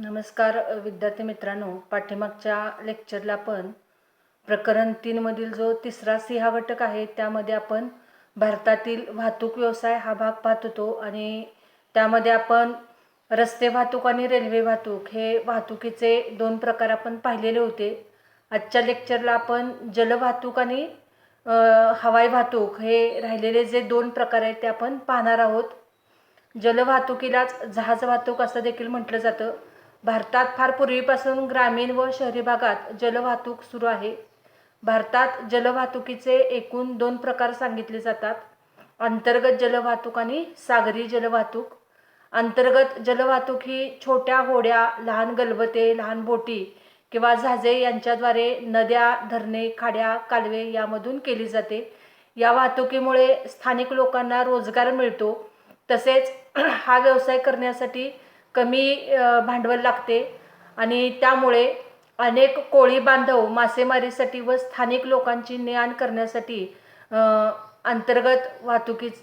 नमस्कार विद्यार्थी मित्रांनो, पाठीमागच्या लेक्चरला आपण प्रकरण 3 मधील जो तिसरा सिंह घटक आहे त्यामध्ये आपण भारतातील वाहतूक व्यवसाय हा भाग पाहत होतो आणि त्यामध्ये आपण रस्ते वाहतूक आणि रेल्वे वाहतूक हे वाहतुकीचे दोन प्रकार आपण पाहिलेले होते। आजच्या लेक्चरला आपण जलवाहतूक आणि हवाई वाहतूक हे राहिलेले जे दोन प्रकार आहेत ते आपण पाहणार आहोत। जलवाहतुकीलाच जहाज वाहतूक असं देखील म्हटलं जातं। भारतात फार पूर्वीपासून ग्रामीण व शहरी भागात जलवाहतूक सुरू आहे। भारतात जलवाहतुकीचे एकूण दोन प्रकार सांगितले जातात, अंतर्गत जलवाहतूक आणि सागरी जलवाहतूक। अंतर्गत जलवाहतूक ही छोट्या होड्या, लहान गलबते, लहान बोटी किंवा जहाजे यांच्याद्वारे नद्या, धरणे, खाड्या, कालवे यामधून केली जाते। या वाहतुकीमुळे स्थानिक लोकांना रोजगार मिळतो, तसेच हा व्यवसाय करण्यासाठी कमी भांडवल लागते आणि त्यामुळे अनेक कोळी बांधव मासेमारीसाठी व स्थानिक लोकांची ने-आण करण्यासाठी अंतर्गत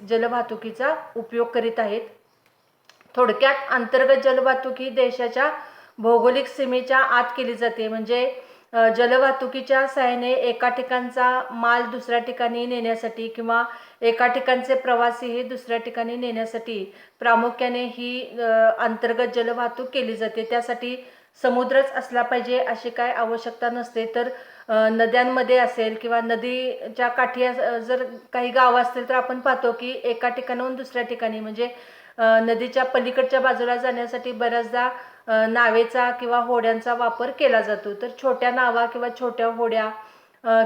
जलवाहतुकीचा उपयोग करीत आहेत। थोडक्यात अंतर्गत जलवाहतूक ही देशाच्या भौगोलिक सीमेच्या आत केली जाते। म्हणजे जलवाहतुकीच्या सहाय्याने एका ठिकाणचा माल दुसऱ्या ठिकाणी नेण्यासाठी किंवा एका ठिकाणचे प्रवासी हे दुसऱ्या ठिकाणी नेण्यासाठी प्रामुख्याने ही अंतर्गत जलवाहतूक केली जाते। त्यासाठी समुद्रच असला पाहिजे अशी काय आवश्यकता नसते, तर नद्यांमध्ये असेल किंवा नदीच्या काठी जर काही गाव असतील तर आपण पाहतो की एका ठिकाणाहून दुसऱ्या ठिकाणी म्हणजे नदीच्या पलीकडच्या बाजूला जाण्यासाठी बऱ्याचदा नावेचा किंवा होड्यांचा वापर केला जातो। तर छोट्या नावा किंवा छोट्या होड्या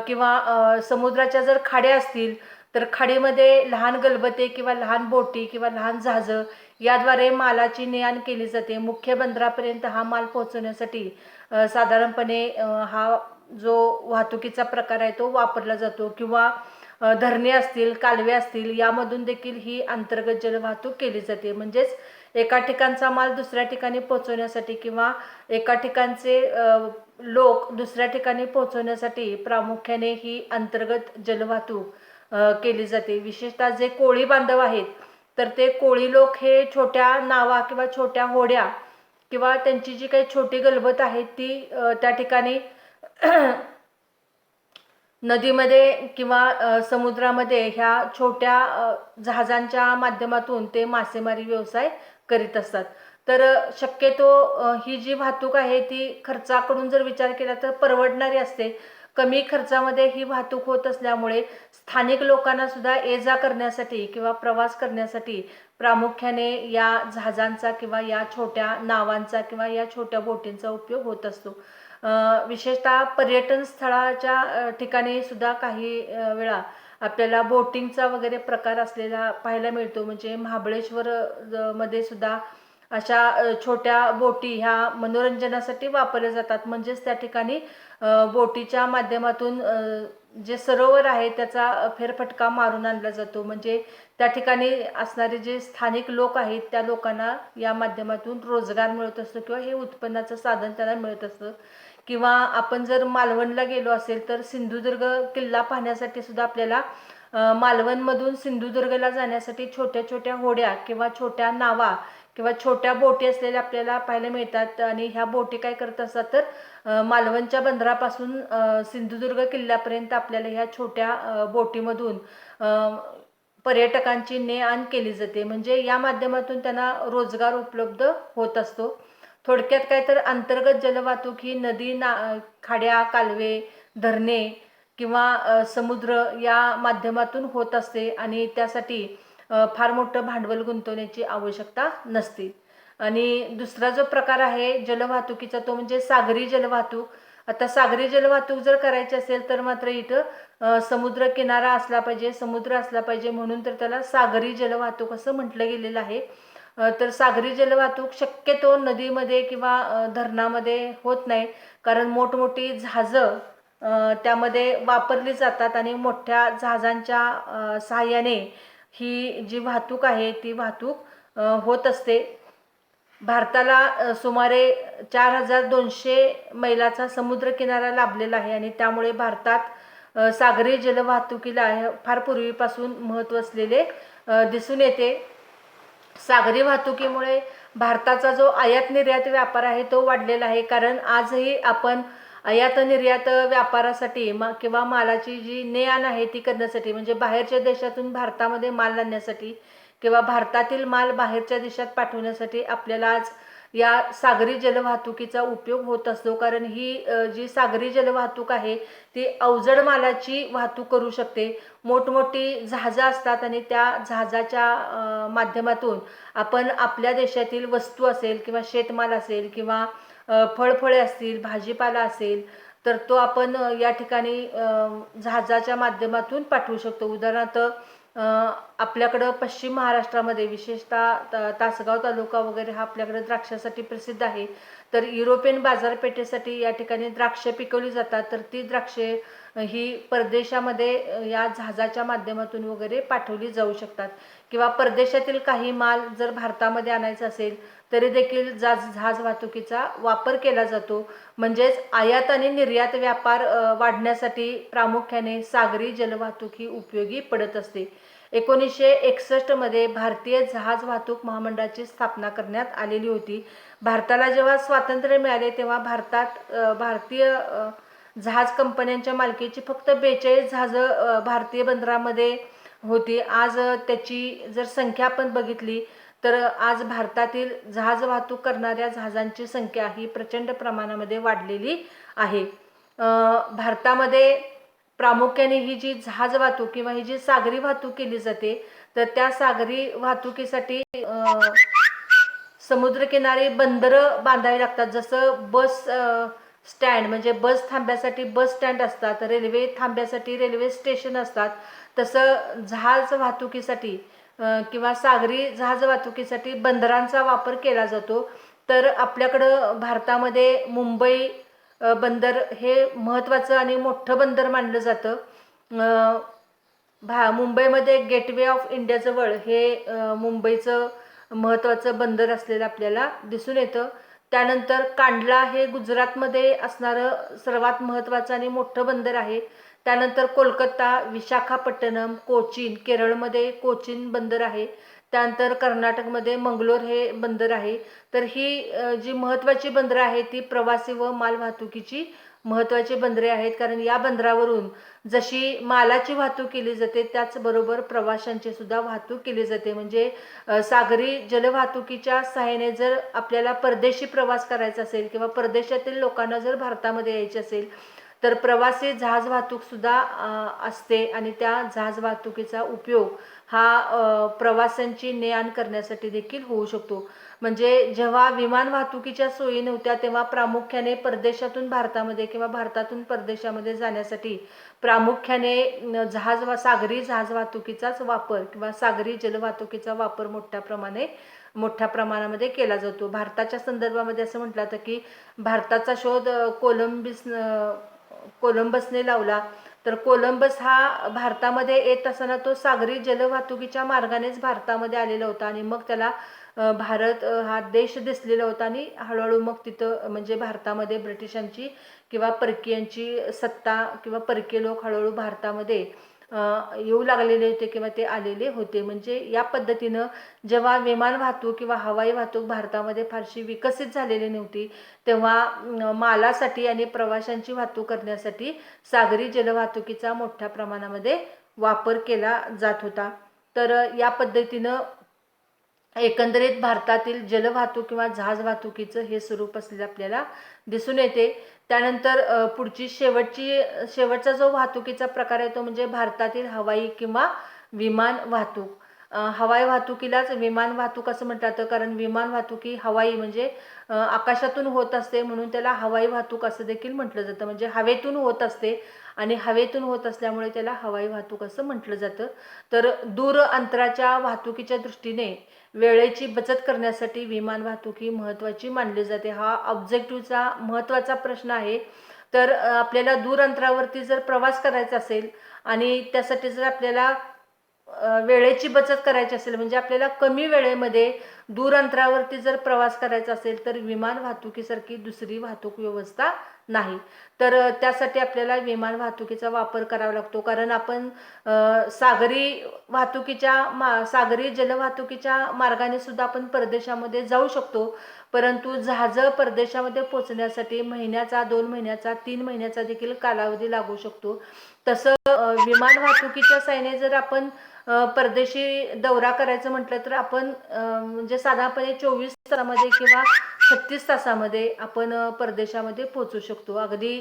किंवा समुद्राच्या जर खाड्या असतील तर खाडीमध्ये लहान गलबते किंवा लहान बोटी किंवा लहान जहाजं याद्वारे मालाची ने-आण केली जाते। मुख्य बंदरापर्यंत हा माल पोहोचवण्यासाठी साधारणपणे हा जो वाहतुकीचा प्रकार आहे तो वापरला जातो किंवा धरणे असतील, कालवे असतील यामधून देखील ही अंतर्गत जलवाहतूक केली जाते। म्हणजेच एका ठिकाणचा माल दुसऱ्या ठिकाणी पोहोचवण्यासाठी किंवा एका ठिकाणचे लोक दुसऱ्या ठिकाणी पोहोचवण्यासाठी प्रामुख्याने ही अंतर्गत जलवाहतूक केली जाते। विशेषतः जे कोळी बांधव आहेत तर ते कोळी लोक हे छोट्या नावा किंवा छोट्या होड्या किंवा त्यांची जी काही छोटी गलबत आहे ती त्या ठिकाणी नदीमध्ये किंवा समुद्रामध्ये ह्या छोट्या जहाजांच्या माध्यमातून ते मासेमारी व्यवसाय करीत असतात। तर शक्यतो ही जी वाहतूक आहे ती खर्चाकडून जर विचार केला तर परवडणारी असते। कमी खर्चामध्ये ही वाहतूक होत असल्यामुळे स्थानिक लोकांना सुद्धा ये-जा करण्यासाठी किंवा प्रवास करण्यासाठी प्रामुख्याने या जहाजांचा किंवा या छोट्या नावांचा किंवा या छोट्या बोटींचा उपयोग होत असतो। विशेषतः पर्यटन स्थळाच्या ठिकाणी सुद्धा काही वेळा आपल्याला बोटिंगचा वगैरे प्रकार असलेला पाहायला मिळतो। म्हणजे महाबळेश्वर मध्ये सुद्धा अशा छोट्या बोटी ह्या मनोरंजनासाठी वापरल्या जातात। म्हणजेच त्या ठिकाणी बोटीच्या माध्यमातून जे सरोवर आहे त्याचा फेरफटका मारून आणला जातो। म्हणजे त्या ठिकाणी असणारे जे स्थानिक लोक आहेत त्या लोकांना या माध्यमातून रोजगार मिळत असतो किंवा हे उत्पन्नाचं साधन त्यांना मिळत असतं। किंवा आपण जर मालवणला गेलो असेल तर सिंधुदुर्ग किल्ला पाहण्यासाठी सुद्धा आपल्याला मालवणमधून सिंधुदुर्गला जाण्यासाठी छोट्या छोट्या होड्या किंवा छोट्या नावा किंवा छोट्या बोटी असलेल्या आपल्याला पाहायला मिळतात। आणि ह्या बोटी काय करत असतात तर मालवणच्या बंदरापासून सिंधुदुर्ग किल्ल्यापर्यंत आपल्याला ह्या छोट्या बोटीमधून पर्यटकांची ने-आण केली जाते। म्हणजे या माध्यमातून त्यांना रोजगार उपलब्ध होत असतो। थोडक्यात काय तर अंतर्गत जलवाहतूक ही नदी, खाड्या, कालवे, धरणे किंवा समुद्र या माध्यमातून होत असते आणि त्यासाठी फार मोठं भांडवल गुंतवण्याची आवश्यकता नसते। आणि दुसरा जो प्रकार आहे जलवाहतुकीचा तो म्हणजे सागरी जलवाहतूक। आता सागरी जलवाहतूक जर करायची असेल तर मात्र इथं समुद्र किनारा असला पाहिजे, समुद्र असला पाहिजे, म्हणून तर त्याला सागरी जलवाहतूक असं म्हटलं गेलेलं आहे। तर सागरी जलवाहतूक शक्यतो नदीमध्ये किंवा धरणामध्ये होत नाही, कारण मोठमोठी जहाजं त्यामध्ये वापरली जातात आणि मोठ्या जहाजांच्या सहाय्याने ही जी वाहतूक आहे ती वाहतूक होत असते। भारताला सुमारे 4200 मैलाचा समुद्र किनारा लाभलेला आहे आणि त्यामुळे भारतात सागरी जलवाहतुकीला फार पूर्वीपासून महत्त्व असलेले दिसून येते। सागरी वाहतुकीमुळे भारताचा जो आयात निर्यात व्यापार आहे तो वाढलेला आहे. कारण आजही आपण आयात निर्यात व्यापारासाठी किंवा मालाची जी ने-आण आहे ती करण्यासाठी, म्हणजे बाहेरच्या देशातून भारतामध्ये माल आणण्यासाठी किंवा भारतातील माल बाहेरच्या देशात पाठवण्यासाठी आपल्याला आज या सागरी जलवाहतुकीचा उपयोग होत असतो. कारण ही जी सागरी जलवाहतूक आहे ती अवजड मालाची वाहतूक करू शकते. मोठमोठी जहाजं असतात आणि त्या जहाजाच्या माध्यमातून आपण आपल्या देशातील वस्तू असेल किंवा शेतमाल असेल किंवा फळफळे असतील, भाजीपाला असेल, तर तो आपण या ठिकाणी जहाजाच्या माध्यमातून पाठवू शकतो. उदाहरणार्थ आपल्याकडं पश्चिम महाराष्ट्रामध्ये विशेषतः तासगाव तालुका वगैरे हा आपल्याकडे द्राक्षासाठी प्रसिद्ध आहे. तर युरोपियन बाजारपेठेसाठी या ठिकाणी द्राक्षे पिकवली जातात. तर ती द्राक्षे ही परदेशामध्ये या जहाजाच्या माध्यमातून वगैरे पाठवली जाऊ शकतात. किंवा परदेशातील काही माल जर भारतामध्ये आणायचा असेल तरी देखील जहाज वाहतुकीचा वापर केला जातो. म्हणजेच आयात आणि निर्यात व्यापार वाढण्यासाठी प्रामुख्याने सागरी जलवाहतूक ही उपयोगी पडत असते. 1961 मध्ये भारतीय जहाज वाहतूक महामंडळाची स्थापना करण्यात आलेली होती. भारताला जेव्हा स्वातंत्र्य मिळाले तेव्हा भारतीय जहाज कंपन्यांच्या मालकीची फक्त 42 जहाजं भारतीय बंदरामध्ये होती. आज त्याची जर संख्या आपण बघितली तर आज भारतातील जहाज वाहतूक करणाऱ्या जहाजांची संख्या ही प्रचंड प्रमाणामध्ये वाढलेली आहे. भारतामध्ये प्रामुख्याने ही जी जहाज वाहतूक किंवा ही जी सागरी वाहतूक केली जाते तर त्या सागरी वाहतुकीसाठी समुद्रकिनारी बंदरं बांधावी लागतात. जसं बस स्टँड म्हणजे बस थांब्यासाठी बस स्टँड असतात, रेल्वे थांब्यासाठी रेल्वे स्टेशन असतात, तसं जहाज वाहतुकीसाठी किंवा सागरी जहाज वाहतुकीसाठी बंदरांचा वापर केला जातो. तर आपल्याकडं भारतामध्ये मुंबई बंदर हे महत्त्वाचं आणि मोठं बंदर मानलं जातं. मुंबईमध्ये गेटवे ऑफ इंडियाजवळ हे मुंबईचं महत्त्वाचं बंदर असलेलं आपल्याला दिसून येतं. त्यानंतर कांडला हे गुजरातमध्ये असणारं सर्वात महत्त्वाचं आणि मोठं बंदर आहे. त्यानंतर कोलकाता, विशाखापट्टणम, कोचीन, केरळमध्ये कोचीन बंदर आहे. त्यानंतर कर्नाटकमध्ये मंगलोर हे बंदर आहे. तर ही जी महत्त्वाची बंदरं आहेत ती प्रवासी व माल वाहतुकीची महत्त्वाची बंदरे आहेत. कारण या बंदरावरून जशी मालाची वाहतूक केली जाते त्याचबरोबर प्रवाशांची सुद्धा वाहतूक केली जाते. म्हणजे सागरी जलवाहतुकीच्या सहाय्याने जर आपल्याला परदेशी प्रवास करायचा असेल किंवा परदेशातील लोकांना जर भारतामध्ये यायचे असेल तर प्रवासी जहाज वाहतूक सुद्धा असते आणि त्या जहाज वाहतुकीचा उपयोग हा प्रवाशांची ने-आण करण्यासाठी देखील होऊ शकतो. म्हणजे जेव्हा विमान वाहतुकीच्या सोयी नव्हत्या तेव्हा प्रामुख्याने परदेशातून भारतामध्ये किंवा भारतातून परदेशामध्ये जाण्यासाठी प्रामुख्याने सागरी जहाज वाहतुकीचाच वापर किंवा सागरी जलवाहतुकीचा वापर मोठ्या प्रमाणामध्ये केला जातो. भारताच्या संदर्भामध्ये असं म्हटलं जातं की भारताचा शोध कोलंबसने लावला. तर कोलंबस हा भारतामध्ये येत असताना तो सागरी जलवाहतुकीच्या मार्गानेच भारतामध्ये आलेला होता आणि मग त्याला भारत हा देश दिसलेला होता आणि हळूहळू मग तिथं म्हणजे भारतामध्ये ब्रिटिशांची किंवा परकीयांची सत्ता किंवा परकीय लोक हळूहळू भारतामध्ये येऊ लागलेले होते किंवा ते आलेले होते. म्हणजे या पद्धतीनं जेव्हा विमान वाहतूक किंवा हवाई वाहतूक भारतामध्ये फारशी विकसित झालेली नव्हती तेव्हा मालासाठी आणि प्रवाशांची वाहतूक करण्यासाठी सागरी जलवाहतुकीचा मोठ्या प्रमाणामध्ये वापर केला जात होता. तर या पद्धतीनं एकंदरीत भारतातील जलवाहतूक किंवा जहाज वाहतुकीचं हे स्वरूप असलेलं आपल्याला दिसून येते. त्यानंतर शेवटचा जो वाहतुकीचा प्रकार आहे तो म्हणजे भारतातील हवाई किंवा विमान वाहतूक. हवाई वाहतुकीलाच विमान वाहतूक असं म्हणतात जातं कारण विमान वाहतूक ही हवाई म्हणजे आकाशातून होत असते म्हणून त्याला हवाई वाहतूक असं देखील म्हटलं जातं. म्हणजे हवेतून होत असते आणि हवेतून होत असल्यामुळे त्याला हवाई वाहतूक असं म्हटलं जातं. तर दूर अंतराच्या वाहतुकीच्या दृष्टीने वेळेची बचत करण्यासाठी विमान वाहतूक ही महत्त्वाची मानली जाते. हा ऑब्जेक्टिव्हचा महत्त्वाचा प्रश्न आहे. तर आपल्याला दूर अंतरावरती जर प्रवास करायचा असेल आणि त्यासाठी जर आपल्याला वेळेची बचत करायची असेल म्हणजे आपल्याला कमी वेळेमध्ये दूर अंतरावरती जर प्रवास करायचा असेल तर विमान वाहतुकीसारखी दुसरी वाहतूक व्यवस्था नाही. तर त्यासाठी आपल्याला विमान वाहतुकीचा वापर करावा लागतो, कारण आपण सागरी सागरी जलवाहतुकीच्या मार्गाने सुद्धा आपण परदेशामध्ये जाऊ शकतो. परंतु जहाजं परदेशामध्ये पोहोचण्यासाठी महिन्याचा, 2 महिन्याचा, 3 महिन्याचा देखील कालावधी लागू शकतो. तसं विमान वाहतुकीच्या साहाय्याने जर आपण परदेशी दौरा करायचं म्हटलं तर आपण म्हणजे साधारणपणे 24 तासामध्ये किंवा 36 तासामध्ये आपण परदेशामध्ये पोहोचू शकतो. अगदी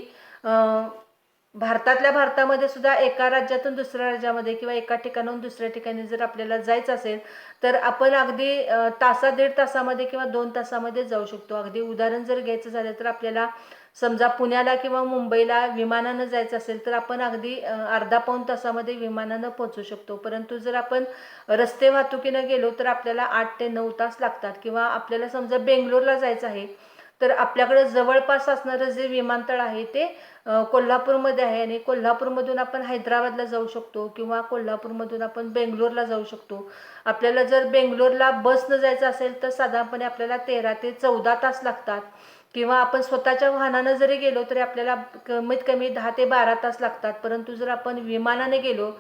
भारतातल्या भारतामध्ये सुद्धा एका राज्यातून दुसऱ्या राज्यामध्ये किंवा एका ठिकाणाहून दुसऱ्या ठिकाणी जर आपल्याला जायचं असेल तर आपण अगदी दीड तासामध्ये किंवा 2 तासामध्ये जाऊ शकतो. अगदी उदाहरण जर घ्यायचं झालं तर आपल्याला समजा पुण्याला किंवा मुंबईला विमानानं जायचं असेल तर आपण अगदी अर्धा पाऊण तासामध्ये विमानानं पोहोचू शकतो. परंतु जर आपण रस्ते वाहतुकीनं गेलो तर आपल्याला 8 ते 9 तास लागतात. किंवा आपल्याला समजा बेंगलोरला जायचं आहे तर आपल्याकडे जवळपास असणारं जे विमानतळ आहे ते कोल्हापूरमध्ये आहे आणि कोल्हापूरमधून आपण हैदराबादला जाऊ शकतो किंवा कोल्हापूरमधून आपण बेंगलोरला जाऊ शकतो. आपल्याला जर बेंगलोरला बसनं जायचं असेल तर साधारणपणे आपल्याला 13 ते 14 तास लागतात. किंवा आपण स्वतःच्या वाहनानं जरी गेलो तरी आपल्याला कमीत कमी 10 ते 12 तास लागतात. परंतु जर आपण विमानाने गेलो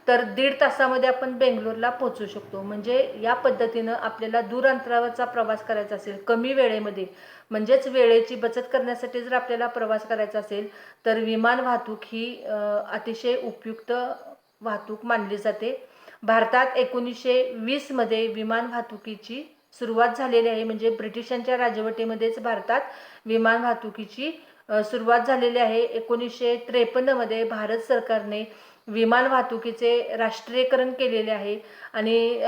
तर 1.5 तासामध्ये आपण बेंगलोरला पोहोचू शकतो. म्हणजे या पद्धतीनं आपल्याला दूर अंतरावरचा प्रवास करायचा असेल कमी वेळेमध्ये, म्हणजेच वेळेची बचत करण्यासाठी जर आपल्याला प्रवास करायचा असेल तर विमान वाहतूक ही अतिशय उपयुक्त वाहतूक मानली जाते. भारतात 1920 मध्ये विमान वाहतुकीची सुरुवात झालेली आहे. म्हणजे ब्रिटिशांच्या राजवटीमध्येच भारतात विमान वाहतुकीची सुरुवात झालेली आहे. 1953 मध्ये भारत सरकारने विमान वाहतुकीचे राष्ट्रीयकरण केलेले आहे आणि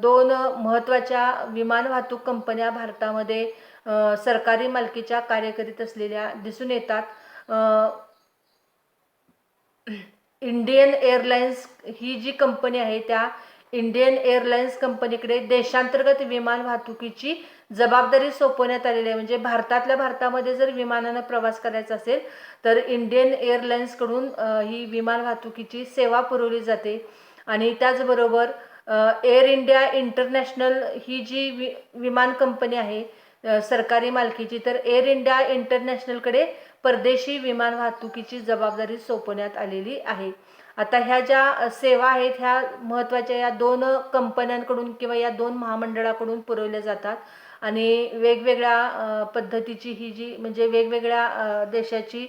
2 महत्त्वाच्या विमान वाहतूक कंपन्या भारतामध्ये सरकारी मालकीच्या कार्य करीत असलेल्या दिसून येतात. इंडियन एअरलाइन्स ही जी कंपनी आहे त्या इंडियन एअरलाइन्स कंपनीकडे देशांतर्गत विमान वाहतुकीची जबाबदारी सोपवण्यात आलेली आहे. म्हणजे भारतातल्या भारतामध्ये जर विमानानं प्रवास करायचा असेल तर इंडियन एअरलाइन्सकडून ही विमान वाहतुकीची सेवा पुरवली जाते. आणि त्याचबरोबर एअर इंडिया इंटरनॅशनल ही जी विमान कंपनी आहे सरकारी मालकीची, तर एअर इंडिया इंटरनॅशनलकडे परदेशी विमान वाहतुकीची जबाबदारी सोपवण्यात आलेली आहे. आता ह्या ज्या सेवा आहेत ह्या महत्त्वाच्या या 2 कंपन्यांकडून किंवा या 2 महामंडळाकडून पुरवल्या जातात आणि वेगवेगळ्या पद्धतीची ही जी म्हणजे वेगवेगळ्या देशाची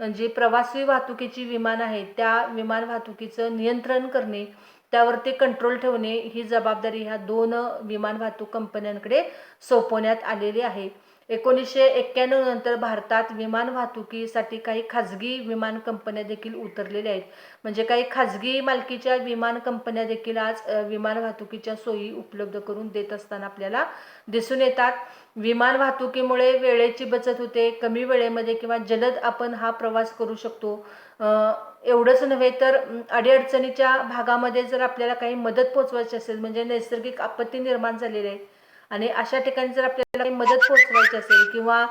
जी प्रवासी वाहतुकीची विमान आहेत त्या विमान वाहतुकीचं नियंत्रण करणे, त्यावरती कंट्रोल ठेवणे ही जबाबदारी ह्या 2 विमान वाहतूक कंपन्यांकडे सोपवण्यात आलेली आहे. 1991 नंतर भारतात विमान वाहतुकीसाठी काही खाजगी विमान कंपन्या देखील उतरलेल्या आहेत. म्हणजे काही खाजगी मालकीच्या विमान कंपन्या देखील आज विमान वाहतुकीच्या सोयी उपलब्ध करून देत असताना आपल्याला दिसून येतात. विमान वाहतुकीमुळे वेळेची बचत होते, कमी वेळेमध्ये किंवा जलद आपण हा प्रवास करू शकतो. एवढंच नव्हे तर अडीअडचणीच्या भागामध्ये जर आपल्याला काही मदत पोचवायची असेल, म्हणजे नैसर्गिक आपत्ती निर्माण झालेली आहे आणि अशा ठिकाणी जर आपल्याला काही मदत पोचवायची असेल किंवा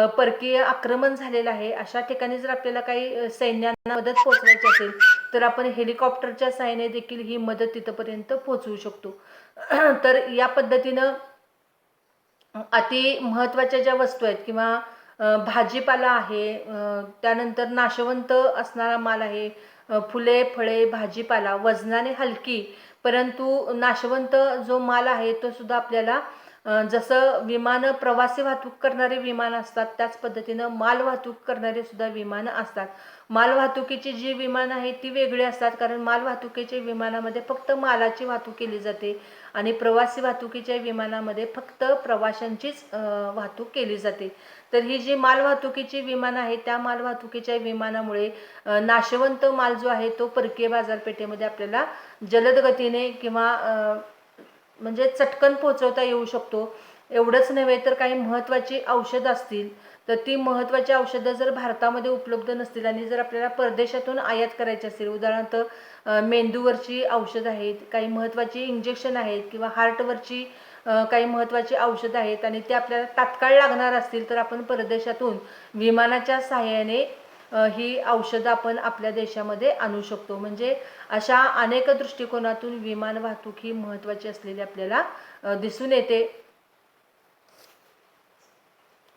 परकीय आक्रमण झालेलं आहे अशा ठिकाणी जर आपल्याला काही सैन्यांना मदत पोचवायची असेल तर आपण हेलिकॉप्टरच्या सहाय्याने देखील ही मदत तिथपर्यंत पोचवू शकतो. तर या पद्धतीनं अति महत्त्वाच्या ज्या वस्तू आहेत किंवा भाजीपाला आहे, त्यानंतर नाशवंत असणारा माल आहे, फुले फळे भाजीपाला वजनाने हलकी परंतु नाशवंत जो माल आहे तो सुद्धा आपल्याला जसं विमानं प्रवासी वाहतूक करणारे विमान असतात त्याच पद्धतीनं माल वाहतूक करणारे सुद्धा विमानं असतात. माल वाहतुकीची जी विमानं आहेत ती वेगळी असतात, कारण माल वाहतुकीच्या विमानामध्ये फक्त मालाची वाहतूक केली जाते आणि प्रवासी वाहतुकीच्या विमानामध्ये फक्त प्रवाशांचीच वाहतूक केली जाते. तर ही जी माल वाहतुकीची विमानं आहेत त्या माल वाहतुकीच्या विमानामुळे नाशवंत माल जो आहे तो परकीय बाजारपेठेमध्ये आपल्याला जलद गतीने किंवा म्हणजे चटकन पोहोचवता येऊ शकतो. एवढंच नव्हे तर काही महत्त्वाची औषधं असतील तर ती महत्त्वाची औषधं जर भारतामध्ये उपलब्ध नसतील आणि जर आपल्याला परदेशातून आयात करायची असेल, उदाहरणार्थ मेंदूवरची औषधं आहेत, काही महत्त्वाची इंजेक्शन आहेत किंवा हार्टवरची काही महत्त्वाची औषधं आहेत आणि ते आपल्याला तात्काळ लागणार असतील तर आपण परदेशातून विमानाच्या सहाय्याने ही औषधं आपण आपल्या देशामध्ये आणू शकतो. म्हणजे अशा अनेक दृष्टिकोनातून विमान वाहतूक ही महत्त्वाची असलेली आपल्याला दिसून येते.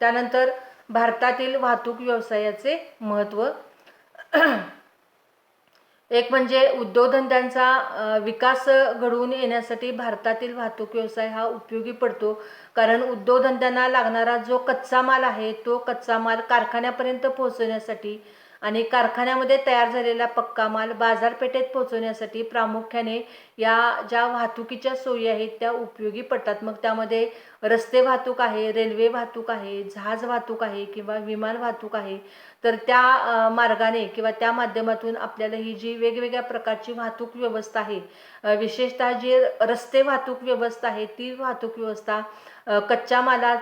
त्यानंतर भारतातील वाहतूक व्यवसायाचे महत्त्व. एक म्हणजे उद्योगधंद्यांचा विकास घडवून येण्यासाठी भारतातील वाहतूक व्यवसाय हा उपयोगी पडतो. कारण उद्योगधंद्यांना लागणारा जो कच्चा माल आहे तो कच्चा माल कारखान्यापर्यंत पोहोचवण्यासाठी आणि कारखान्यामध्ये तयार झालेला पक्का माल बाजारपेठेत पोहोचवण्यासाठी प्रामुख्याने या ज्या वाहतुकीच्या सोयी आहेत त्या उपयोगी पडतात. मग त्यामध्ये रस्ते वाहतूक आहे, रेल्वे वाहतूक आहे, जहाज वाहतूक आहे किंवा विमान वाहतूक आहे. तर त्या मार्गाने किंवा त्या माध्यमातून आपल्याला ही जी वेगवेगळ्या प्रकारची वाहतूक व्यवस्था आहे, विशेषतः जी रस्ते वाहतूक व्यवस्था आहे ती वाहतूक व्यवस्था कच्च्या मालात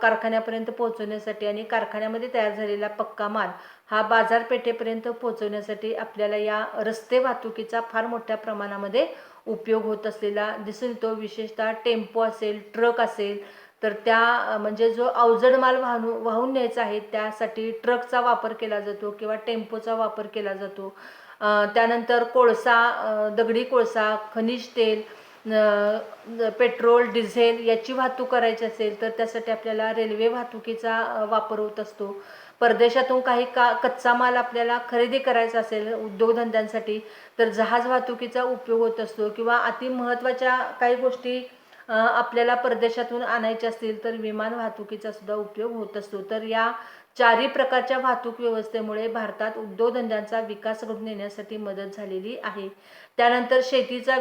कारखान्यापर्यंत पोहोचवण्यासाठी आणि कारखान्यामध्ये तयार झालेला पक्का माल हा बाजारपेठेपर्यंत पोहोचवण्यासाठी आपल्याला या रस्ते वाहतुकीचा फार मोठ्या प्रमाणामध्ये उपयोग होत असलेला दिसून येतो. विशेषतः टेम्पो असेल, ट्रक असेल, तर त्या म्हणजे जो अवजड माल वाहून न्यायचा आहे त्यासाठी ट्रकचा वापर केला जातो किंवा टेम्पोचा वापर केला जातो. त्यानंतर कोळसा, दगडी कोळसा, खनिज तेल, पेट्रोल, डिझेल याची वाहतूक करायची असेल तर त्यासाठी आपल्याला रेल्वे वाहतुकीचा वापर होत असतो. परदेशातून काही कच्चा माल आपल्याला खरेदी करायचा असेल उद्योगधंद्यांसाठी तर जहाज वाहतुकीचा उपयोग होत असतो किंवा अति महत्त्वाच्या काही गोष्टी आपल्याला परदेशातून आणायच्या असतील तर विमान वाहतुकीचा सुद्धा उपयोग होत असतो. तर या चारही प्रकारच्या वाहतूक व्यवस्थेमुळे भारतात उद्योगधंद्यांचा विकास घडून येण्यासाठी मदत झालेली आहे. त्यानंतर शेतीचा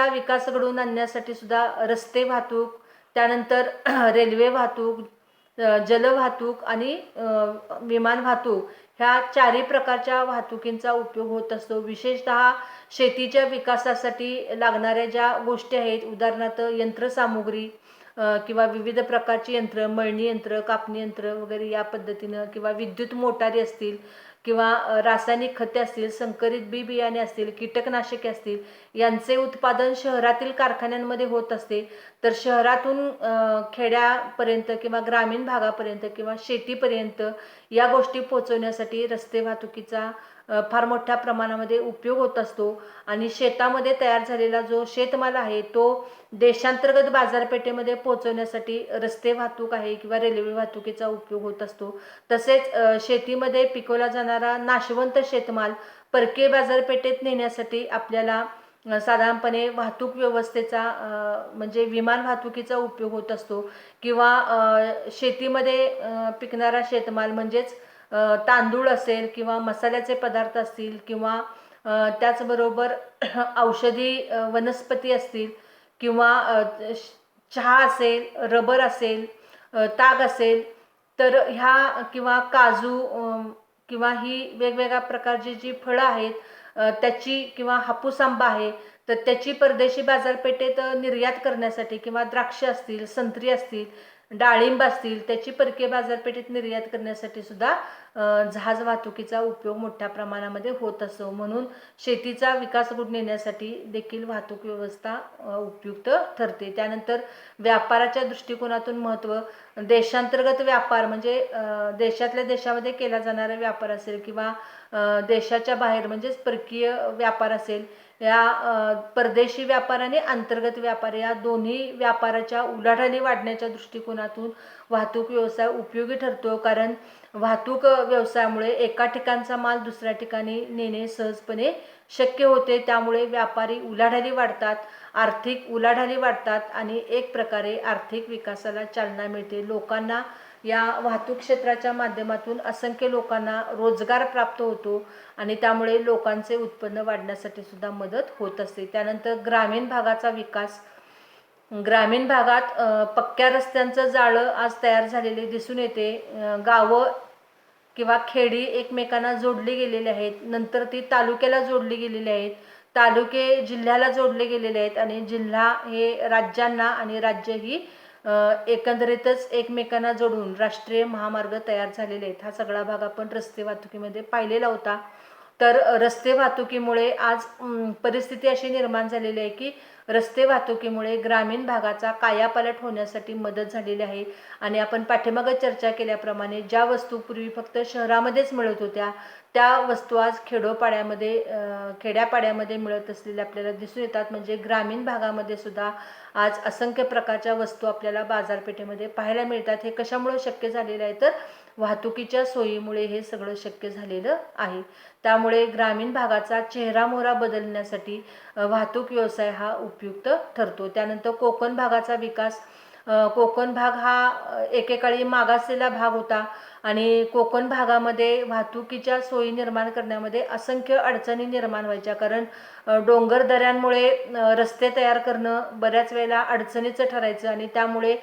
विकास घडवून आणण्यासाठी सुद्धा रस्ते वाहतूक, त्यानंतर रेल्वे वाहतूक, जलवाहतूक आणि विमान वाहतूक ह्या चारही प्रकारच्या वाहतुकींचा उपयोग होत असतो. विशेषतः शेतीच्या विकासासाठी लागणाऱ्या ज्या गोष्टी आहेत, उदाहरणार्थ यंत्रसामुग्री किंवा विविध प्रकारची यंत्र, मळणी यंत्र, कापणी यंत्र वगैरे या पद्धतीनं किंवा विद्युत मोटारी असतील किंवा रासायनिक खते असतील, संकरित बी बियाणे असतील, कीटकनाशके असतील यांचे उत्पादन शहरातील कारखान्यांमध्ये होत असते. तर शहरातून खेड्यापर्यंत किंवा ग्रामीण भागापर्यंत किंवा शेतीपर्यंत या गोष्टी पोहोचवण्यासाठी रस्ते वाहतुकीचा फार मोठ्या प्रमाणामध्ये उपयोग होत असतो. आणि शेतामध्ये तयार झालेला जो शेतमाल आहे तो देशांतर्गत बाजारपेठेमध्ये पोहोचवण्यासाठी रस्ते वाहतूक आहे किंवा रेल्वे वाहतुकीचा उपयोग होत असतो. तसेच शेतीमध्ये पिकवला जाणारा नाशवंत शेतमाल परकीय बाजारपेठेत नेण्यासाठी आपल्याला साधारणपणे वाहतूक व्यवस्थेचा म्हणजे विमान वाहतुकीचा उपयोग होत असतो किंवा शेतीमध्ये पिकणारा शेतमाल म्हणजेच तांदूळ असेल किंवा मसाल्याचे पदार्थ असतील किंवा त्याचबरोबर औषधी वनस्पती असतील किंवा चहा असेल, रबर असेल, ताग असेल, तर ह्या किंवा काजू किंवा ही वेगवेगळ्या प्रकारची जी फळं आहेत त्याची किंवा हापूस आंबा आहे तर त्याची परदेशी बाजारपेठेत निर्यात करण्यासाठी किंवा द्राक्ष असतील, संत्री असतील, डाळिंब असतील त्याची परकीय बाजारपेठेत निर्यात करण्यासाठी सुद्धा जहाज वाहतुकीचा उपयोग मोठ्या प्रमाणामध्ये होत असतो. म्हणून शेतीचा विकास घडून येण्यासाठी देखील वाहतूक व्यवस्था उपयुक्त ठरते. त्यानंतर व्यापाराच्या दृष्टिकोनातून महत्त्व, देशांतर्गत व्यापार म्हणजे देशातल्या देशामध्ये केला जाणारा व्यापार असेल किंवा देशाच्या बाहेर म्हणजेच परकीय व्यापार असेल, या परदेशी व्यापार आणि अंतर्गत व्यापार या दोन्ही व्यापाराच्या उलाढाली वाढण्याच्या दृष्टिकोनातून वाहतूक व्यवसाय उपयोगी ठरतो. कारण वाहतूक व्यवसायामुळे एका ठिकाणचा माल दुसऱ्या ठिकाणी नेणे सहजपणे शक्य होते. त्यामुळे व्यापारी उलाढाली वाढतात, आर्थिक उलाढाली वाढतात आणि एक प्रकारे आर्थिक विकासाला चालना मिळते. लोकांना या वाहतूक क्षेत्राच्या माध्यमातून असंख्य लोकांना रोजगार प्राप्त होतो आणि त्यामुळे लोकांचे उत्पन्न वाढण्यासाठी सुद्धा मदत होत असते. त्यानंतर ग्रामीण भागाचा विकास, ग्रामीण भागात पक्क्या रस्त्यांचं जाळं आज तयार झालेले दिसून येते. गावं किंवा खेडी एकमेकांना जोडली गेलेली आहेत, नंतर ती तालुक्याला जोडली गेलेली आहेत, तालुके जिल्ह्याला जोडले गेलेले आहेत आणि जिल्हा हे राज्यांना आणि राज्य ही एकंदरीतच एकमेकांना जोडून राष्ट्रीय महामार्ग तयार झालेले आहेत. हा सगळा भाग आपण रस्ते वाहतुकीमध्ये पाहिलेला होता. तर रस्ते वाहतुकीमुळे आज परिस्थिती अशी निर्माण झालेली आहे की रस्ते वाहतुकीमुळे ग्रामीण भागाचा कायापालट होण्यासाठी मदत झालेली आहे. आणि आपण पाठीमागे चर्चा केल्याप्रमाणे ज्या वस्तू पूर्वी फक्त शहरामध्येच मिळत होत्या त्या वस्तू आज खेड्यापाड्यामध्ये मिळत असलेल्या आपल्याला दिसून येतात. म्हणजे ग्रामीण भागामध्ये सुद्धा आज असंख्य प्रकारच्या वस्तू आपल्याला बाजारपेठेमध्ये पाहायला मिळतात. हे कशामुळे शक्य झालेलं आहे तर वाहतुकीच्या सोयीमुळे हे सगळं शक्य झालेलं आहे. त्यामुळे ग्रामीण भागाचा चेहरामोहरा बदलण्यासाठी वाहतूक व्यवसाय हा उपयुक्त ठरतो. त्यानंतर कोकण भागाचा विकास. कोकण भाग हा एकेकाळी मागासलेला भाग होता आणि कोकण भागामध्ये वाहतुकीच्या सोयी निर्माण करण्यामध्ये असंख्य अडचणी निर्माण व्हायच्या. कारण डोंगर दऱ्यांमुळे रस्ते तयार करणं बऱ्याच वेळेला अडचणीचं ठरायचं आणि त्यामुळे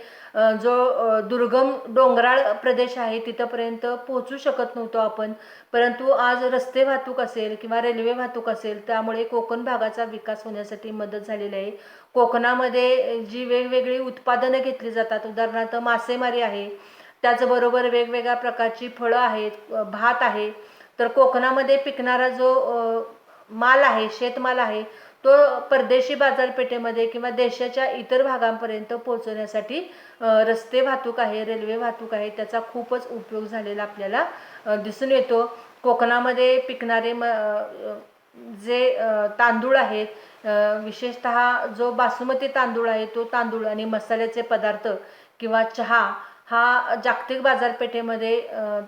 जो दुर्गम डोंगराळ प्रदेश आहे तिथंपर्यंत पोहोचू शकत नव्हतो आपण. परंतु आज रस्ते वाहतूक असेल किंवा रेल्वे वाहतूक असेल त्यामुळे कोकण भागाचा विकास होण्यासाठी मदत झालेली आहे. कोकणामध्ये जी वेगवेगळी उत्पादनं घेतली जातात, उदाहरणार्थ मासेमारी आहे, त्याचबरोबर वेगवेगळ्या प्रकारची फळं आहेत, भात आहे. तर कोकणामध्ये पिकणारा जो माल आहे, शेतमाल आहे, तो परदेशी बाजारपेठेमध्ये किंवा देशाच्या इतर भागांपर्यंत पोहोचवण्यासाठी रस्ते वाहतूक आहे, रेल्वे वाहतूक आहे, त्याचा खूपच उपयोग झालेला आपल्याला दिसून येतो. कोकणामध्ये पिकणारे जे तांदूळ आहेत, विशेषतः जो बासमती तांदूळ आहे तो तांदूळ आणि मसाल्याचे पदार्थ किंवा चहा हा जागतिक बाजारपेठेमध्ये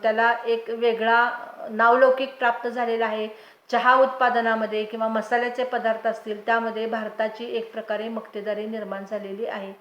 त्याला एक वेगळा नावलौकिक प्राप्त झालेला आहे. चहा उत्पादनामध्ये किंवा मसाल्याचे पदार्थ असतील त्यामध्ये भारताची एक प्रकारे मक्तेदारी निर्माण झालेली आहे.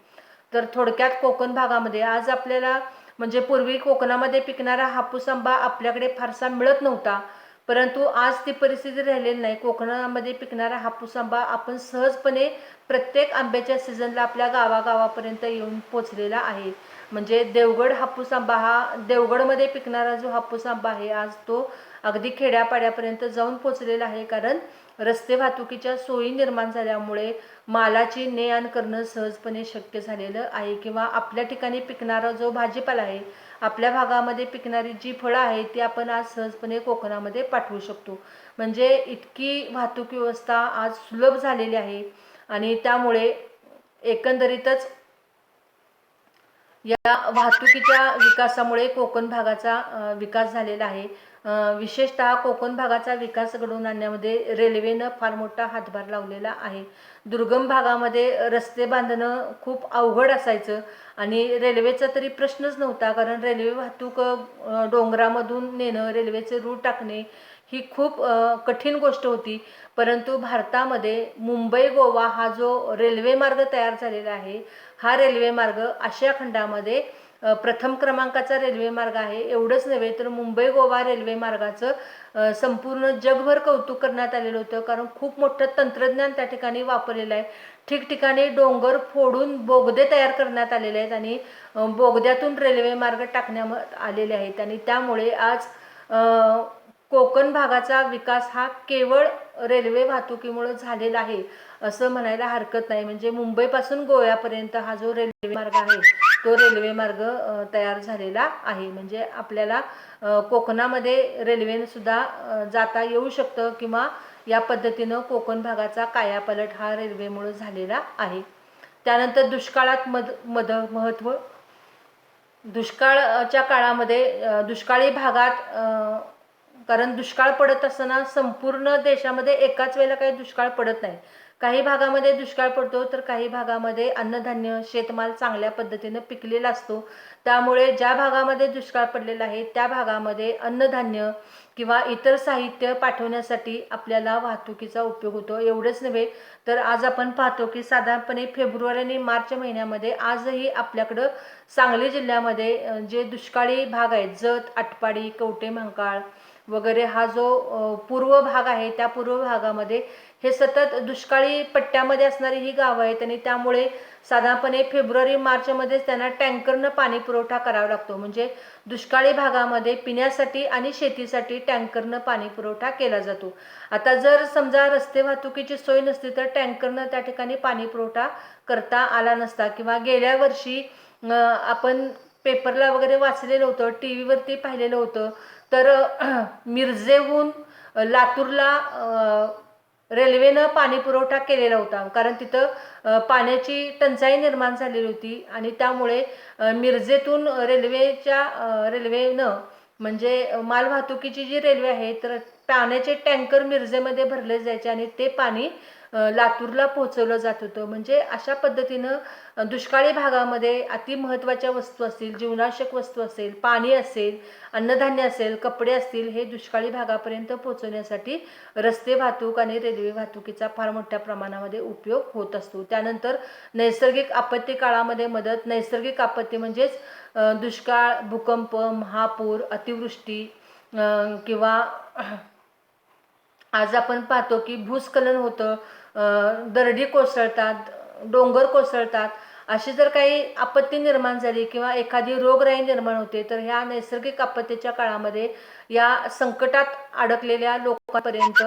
तर थोडक्यात कोकण भागामध्ये आज आपल्याला म्हणजे पूर्वी कोकणामध्ये पिकणारा हापूस आंबा आपल्याकडे फारसा मिळत नव्हता, परंतु आज ती परिस्थिती राहिलेली नाही. कोकणामध्ये पिकणारा हापूस आंबा आपण सहजपणे प्रत्येक आंब्याच्या सीझनला आपल्या गावागावापर्यंत येऊन पोचलेला आहे. म्हणजे देवगड हापूस आंबा हा देवगडमध्ये पिकणारा जो हापूस आंबा आहे आज तो अगदी खेड्यापाड्यापर्यंत जाऊन पोचलेला आहे. कारण रस्ते वाहतुकीच्या सोयी निर्माण झाल्यामुळे मालाची ने आण करणं सहजपणे शक्य झालेलं आहे. किंवा आपल्या ठिकाणी पिकणारा जो भाजीपाला आहे, आपल्या भागामध्ये पिकणारी जी फळं आहेत ती आपण आज सहजपणे कोकणामध्ये पाठवू शकतो. म्हणजे इतकी वाहतूक व्यवस्था आज सुलभ झालेली आहे आणि त्यामुळे एकंदरीतच या वाहतुकीच्या विकासामुळे कोकण भागाचा विकास झालेला आहे. विशेषतः कोकण भागाचा विकास घडवून आणण्यामध्ये रेल्वेनं फार मोठा हातभार लावलेला आहे. दुर्गम भागामध्ये रस्ते बांधणं खूप अवघड असायचं आणि रेल्वेचा तरी प्रश्नच नव्हता. कारण रेल्वे वाहतूक डोंगरामधून नेणं, रेल्वेचे रूळ टाकणे ही खूप कठीण गोष्ट होती. परंतु भारतामध्ये मुंबई गोवा हा जो रेल्वे मार्ग तयार झालेला आहे, हा रेल्वे मार्ग आशिया खंडामध्ये प्रथम क्रमांकाचा रेल्वे मार्ग आहे. एवढंच नव्हे तर मुंबई गोवा रेल्वे मार्गाचं संपूर्ण जगभर कौतुक करण्यात आलेलं होतं. कारण खूप मोठं तंत्रज्ञान त्या ठिकाणी वापरलेलं आहे. ठिकठिकाणी डोंगर फोडून बोगदे तयार करण्यात आलेले आहेत आणि बोगद्यातून रेल्वे मार्ग टाकण्यात आलेले आहेत. आणि त्यामुळे आज कोकण भागाचा विकास हा केवळ रेल्वे वाहतुकीमुळे झालेला आहे असं म्हणायला हरकत नाही. म्हणजे मुंबईपासून गोव्यापर्यंत हा जो रेल्वे मार्ग आहे तो रेल्वे मार्ग तयार झालेला आहे. म्हणजे आपल्याला कोकणामध्ये रेल्वेने सुद्धा जाता येऊ शकतं किंवा या पद्धतीनं कोकण भागाचा कायापालट हा रेल्वेमुळे झालेला आहे. त्यानंतर दुष्काळात महत्त्व. दुष्काळाच्या काळामध्ये दुष्काळी भागात कारण दुष्काळ पडत असताना संपूर्ण देशामध्ये एकाच वेळेला काही दुष्काळ पडत नाही. काही भागामध्ये दुष्काळ पडतो तर काही भागामध्ये अन्नधान्य शेतमाल चांगल्या पद्धतीनं पिकलेला असतो. त्यामुळे ज्या भागामध्ये दुष्काळ पडलेला आहे त्या भागामध्ये अन्नधान्य किंवा इतर साहित्य पाठवण्यासाठी आपल्याला वाहतुकीचा उपयोग होतो. एवढंच नव्हे तर आज आपण पाहतो की साधारणपणे फेब्रुवारी आणि मार्च महिन्यामध्ये आजही आपल्याकडं सांगली जिल्ह्यामध्ये जे दुष्काळी भाग आहेत, जत, आटपाडी, कवठे महांकाळ वगैरे हा जो पूर्व भाग आहे त्या पूर्व भागामध्ये हे सतत दुष्काळी पट्ट्यामध्ये असणारी ही गावं आहेत आणि त्यामुळे साधारणपणे फेब्रुवारी मार्चमध्येच त्यांना टँकरनं पाणी पुरवठा करावा लागतो. म्हणजे दुष्काळी भागामध्ये पिण्यासाठी आणि शेतीसाठी टँकरनं पाणी पुरवठा केला जातो. आता जर समजा रस्ते वाहतुकीची सोय नसती तर टँकरनं त्या ठिकाणी पाणी पुरवठा करता आला नसता. किंवा गेल्या वर्षी आपण पेपरला वगैरे वाचलेलं होतं, टी व्हीवरती पाहिलेलं होतं, तर मिरजेहून लातूरला रेल्वेनं पाणी पुरवठा केलेला होता, कारण तिथं पाण्याची टंचाई निर्माण झालेली होती आणि त्यामुळे मिरजेतून रेल्वेनं म्हणजे मालवाहतुकीची जी रेल्वे आहे तर पाण्याचे टँकर मिरजेमध्ये भरले जायचे आणि ते पाणी लातूरला पोहोचवलं जात होतं. म्हणजे अशा पद्धतीनं दुष्काळी भागामध्ये अति महत्त्वाच्या वस्तू असतील, जीवनावश्यक वस्तू असेल, पाणी असेल, अन्नधान्य असेल, कपडे असतील, हे दुष्काळी भागापर्यंत पोहोचवण्यासाठी रस्ते वाहतूक आणि रेल्वे वाहतुकीचा फार मोठ्या प्रमाणामध्ये उपयोग होत असतो. त्यानंतर नैसर्गिक आपत्ती काळामध्ये मदत. नैसर्गिक आपत्ती म्हणजेच दुष्काळ, भूकंप, महापूर, अतिवृष्टी किंवा आज आपण पाहतो की भूस्खलन होतं, दरडी कोसळतात, डोंगर कोसळतात. अशी जर काही आपत्ती निर्माण झाली किंवा एखादी रोगराई निर्माण होते तर ह्या नैसर्गिक आपत्तीच्या काळामध्ये या संकटात अडकलेल्या लोकांपर्यंत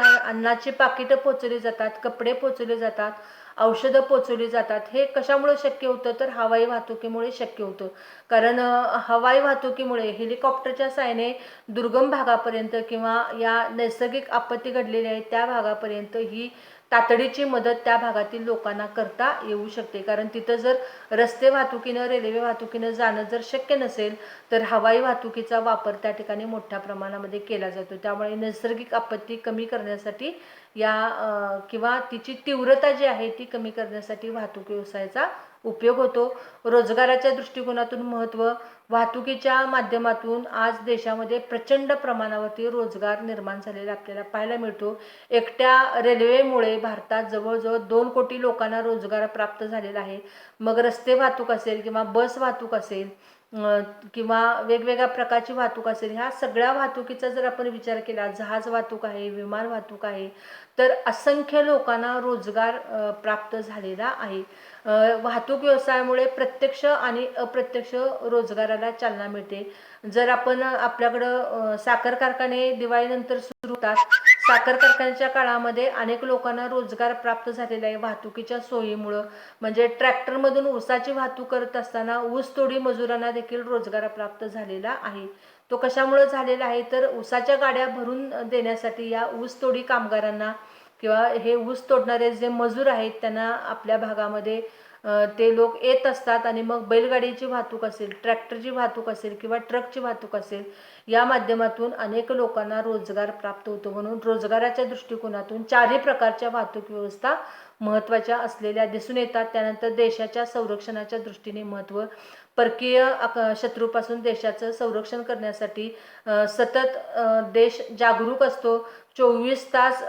अन्नाची पाकिटं पोचवली जातात, कपडे पोचवले जातात, औषधं पोचवली जातात. हे कशामुळे शक्य होतं तर हवाई वाहतुकीमुळे शक्य होतं. कारण हवाई वाहतुकीमुळे हेलिकॉप्टरच्या साहाय्याने दुर्गम भागापर्यंत किंवा या नैसर्गिक आपत्ती घडलेल्या आहेत त्या भागापर्यंत ही तातडीची मदत त्या भागातील लोकांना करता येऊ शकते. कारण तिथं जर रस्ते वाहतुकीनं, रेल्वे वाहतुकीनं जाणं जर शक्य नसेल तर हवाई वाहतुकीचा वापर त्या ठिकाणी मोठ्या प्रमाणामध्ये केला जातो. त्यामुळे नैसर्गिक आपत्ती कमी करण्यासाठी किंवा तिची तीव्रता जी आहे ती कमी करण्यासाठी वाहतूक व्यवसायाचा उपयोग होतो. रोजगाराच्या दृष्टिकोनातून महत्त्व. वाहतुकीच्या माध्यमातून आज देशामध्ये प्रचंड प्रमाणावरती रोजगार निर्माण झालेला आपल्याला पाहायला मिळतो. एकट्या रेल्वेमुळे भारतात जवळजवळ 2 कोटी लोकांना रोजगार प्राप्त झालेला आहे. मग रस्ते वाहतूक असेल किंवा बस वाहतूक असेल किंवा वेगवेगळ्या प्रकारची वाहतूक असेल, ह्या सगळ्या वाहतुकीचा जर आपण विचार केला, जहाज वाहतूक आहे, विमान वाहतूक आहे, तर असंख्य लोकांना रोजगार प्राप्त झालेला आहे. वाहतूक व्यवसायामुळे प्रत्यक्ष आणि अप्रत्यक्ष रोजगाराला चालना मिळते. जर आपण आपल्याकडं साखर कारखाने दिवाळीनंतर सुरू होतात, साखर कारखान्याच्या काळामध्ये अनेक लोकांना रोजगार प्राप्त झालेला आहे वाहतुकीच्या सोयीमुळं. म्हणजे ट्रॅक्टरमधून ऊसाची वाहतूक करत असताना ऊसतोडी मजुरांना देखील रोजगार प्राप्त झालेला आहे. तो कशामुळे झालेला आहे तर ऊसाच्या गाड्या भरून देण्यासाठी या ऊसतोडी कामगारांना किंवा हे ऊस तोडणारे जे मजूर आहेत त्यांना आपल्या भागामध्ये ते लोक येत असतात आणि मग बैलगाडीची वाहतूक असेल, ट्रॅक्टरची वाहतूक असेल किंवा ट्रकची वाहतूक असेल, या माध्यमातून अनेक लोकांना रोजगार प्राप्त होतो. म्हणून रोजगाराच्या दृष्टिकोनातून चारही प्रकारच्या वाहतूक व्यवस्था महत्त्वाच्या असलेल्या दिसून येतात. त्यानंतर देशाच्या संरक्षणाच्या दृष्टीने महत्त्व. परकीय शत्रूपासून देशाचं संरक्षण करण्यासाठी सतत देश जागरूक असतो. 24 तास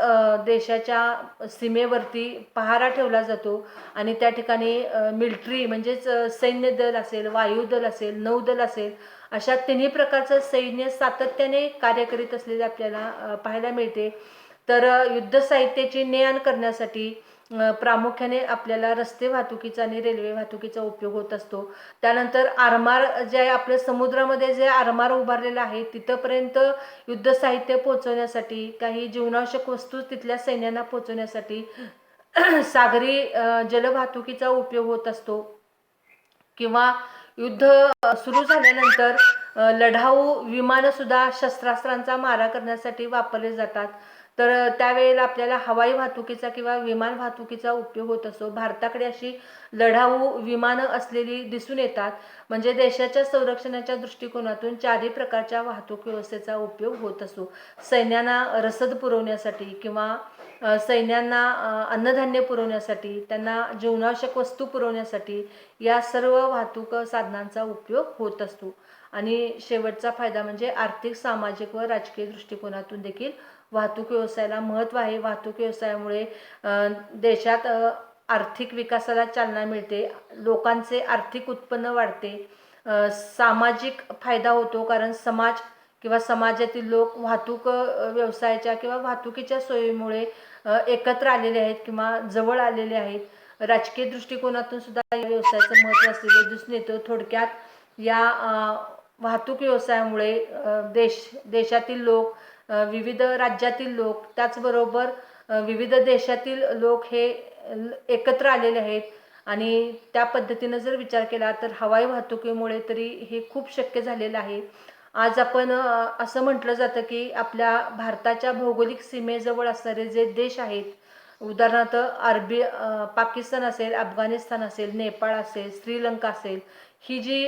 देशाच्या सीमेवरती पहारा ठेवला जातो आणि त्या ठिकाणी मिलिटरी म्हणजेच सैन्य दल असेल, वायुदल असेल, नौदल असेल, अशा तिन्ही प्रकारचं सैन्य सातत्याने कार्य करीत असलेले आपल्याला पाहायला मिळते. तर युद्ध साहित्याची ने-आण करण्यासाठी प्रामुख्याने आपल्याला रस्ते वाहतुकीचा आणि रेल्वे वाहतुकीचा उपयोग होत असतो. त्यानंतर आरमार जे आहे, आपल्या समुद्रामध्ये जे आरमार उभारलेलं आहे तिथंपर्यंत युद्ध साहित्य पोहोचवण्यासाठी, काही जीवनावश्यक वस्तू तिथल्या सैन्यांना पोहोचवण्यासाठी सागरी जलवाहतुकीचा उपयोग होत असतो. किंवा युद्ध सुरू झाल्यानंतर लढाऊ विमानंसुद्धा शस्त्रास्त्रांचा मारा करण्यासाठी वापरले जातात. तर त्यावेळेला आपल्याला हवाई वाहतुकीचा किंवा विमान वाहतुकीचा उपयोग होत असतो. भारताकडे अशी लढाऊ विमानं असलेली दिसून येतात. म्हणजे देशाच्या संरक्षणाच्या दृष्टिकोनातून चारही प्रकारच्या वाहतूक व्यवस्थेचा उपयोग होत असतो. सैन्यांना रसद पुरवण्यासाठी किंवा सैन्यांना अन्नधान्य पुरवण्यासाठी, त्यांना जीवनावश्यक वस्तू पुरवण्यासाठी या सर्व वाहतूक साधनांचा उपयोग होत असतो. आणि शेवटचा फायदा म्हणजे आर्थिक, सामाजिक व राजकीय दृष्टिकोनातून देखील वाहतूक व्यवसायाला महत्त्व आहे. वाहतूक व्यवसायामुळे देशात आर्थिक विकासाला चालना मिळते, लोकांचे आर्थिक उत्पन्न वाढते, सामाजिक फायदा होतो. कारण समाज किंवा समाजातील लोक वाहतूक व्यवसायाच्या किंवा वाहतुकीच्या सोयीमुळे एकत्र आलेले आहेत किंवा जवळ आलेले आहेत. राजकीय दृष्टिकोनातून सुद्धा या व्यवसायाचं महत्त्व असलेलं दिसून येतं. थोडक्यात या वाहतूक व्यवसायामुळे देशातील लोक, विविध राज्यातील लोक, त्याचबरोबर विविध देशातील लोक हे एकत्र आलेले आहेत. आणि त्या पद्धतीनं जर विचार केला तर हवाई वाहतुकीमुळे तरी हे खूप शक्य झालेलं आहे. आज आपण असं म्हटलं जातं की आपल्या भारताच्या भौगोलिक सीमेजवळ असणारे जे देश आहेत, उदाहरणार्थ पाकिस्तान असेल, अफगाणिस्तान असेल, नेपाळ असेल, श्रीलंका असेल, ही जी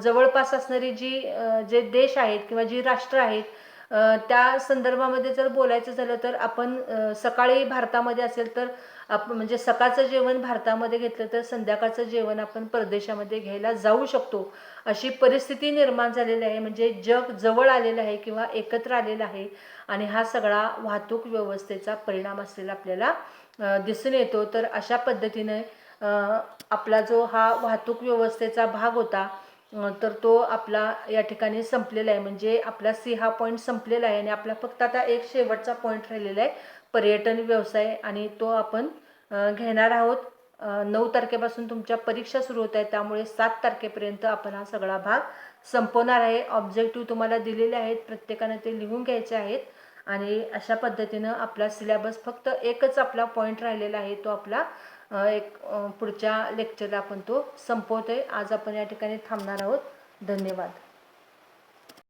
जवळपास असणारी जे देश आहेत किंवा जी राष्ट्र आहेत, त्या संदर्भामध्ये जर बोलायचं झालं तर आपण सकाळी भारतामध्ये असेल तर म्हणजे सकाळचं जेवण भारतामध्ये घेतलं तर संध्याकाळचं जेवण आपण परदेशामध्ये घ्यायला जाऊ शकतो, अशी परिस्थिती निर्माण झालेली आहे. म्हणजे जग जवळ आलेलं आहे किंवा एकत्र आलेलं आहे आणि हा सगळा वाहतूक व्यवस्थेचा परिणाम असलेला आपल्याला दिसून येतो. तर अशा पद्धतीने आपला जो हा वाहतूक व्यवस्थेचा भाग होता तर तो आपला या ठिकाणी संपलेला आहे. म्हणजे आपला हा पॉईंट संपलेला आहे आणि आपला फक्त आता एक शेवटचा पॉईंट राहिलेला आहे, पर्यटन व्यवसाय, आणि तो आपण घेणार आहोत. 9 तारखेपासून तुमच्या परीक्षा सुरू होत आहेत, त्यामुळे 7 तारखेपर्यंत आपण हा सगळा भाग संपवणार आहे. ऑब्जेक्टिव्ह तुम्हाला दिलेले आहेत, प्रत्येकाने ते लिहून घ्यायचे आहेत आणि अशा पद्धतीनं आपला सिलेबस फक्त एकच आपला पॉईंट राहिलेला आहे, तो आपला पुढच्या लेक्चरला आपण तो संपवतोय. आज आपण या ठिकाणी थांबणार आहोत. धन्यवाद.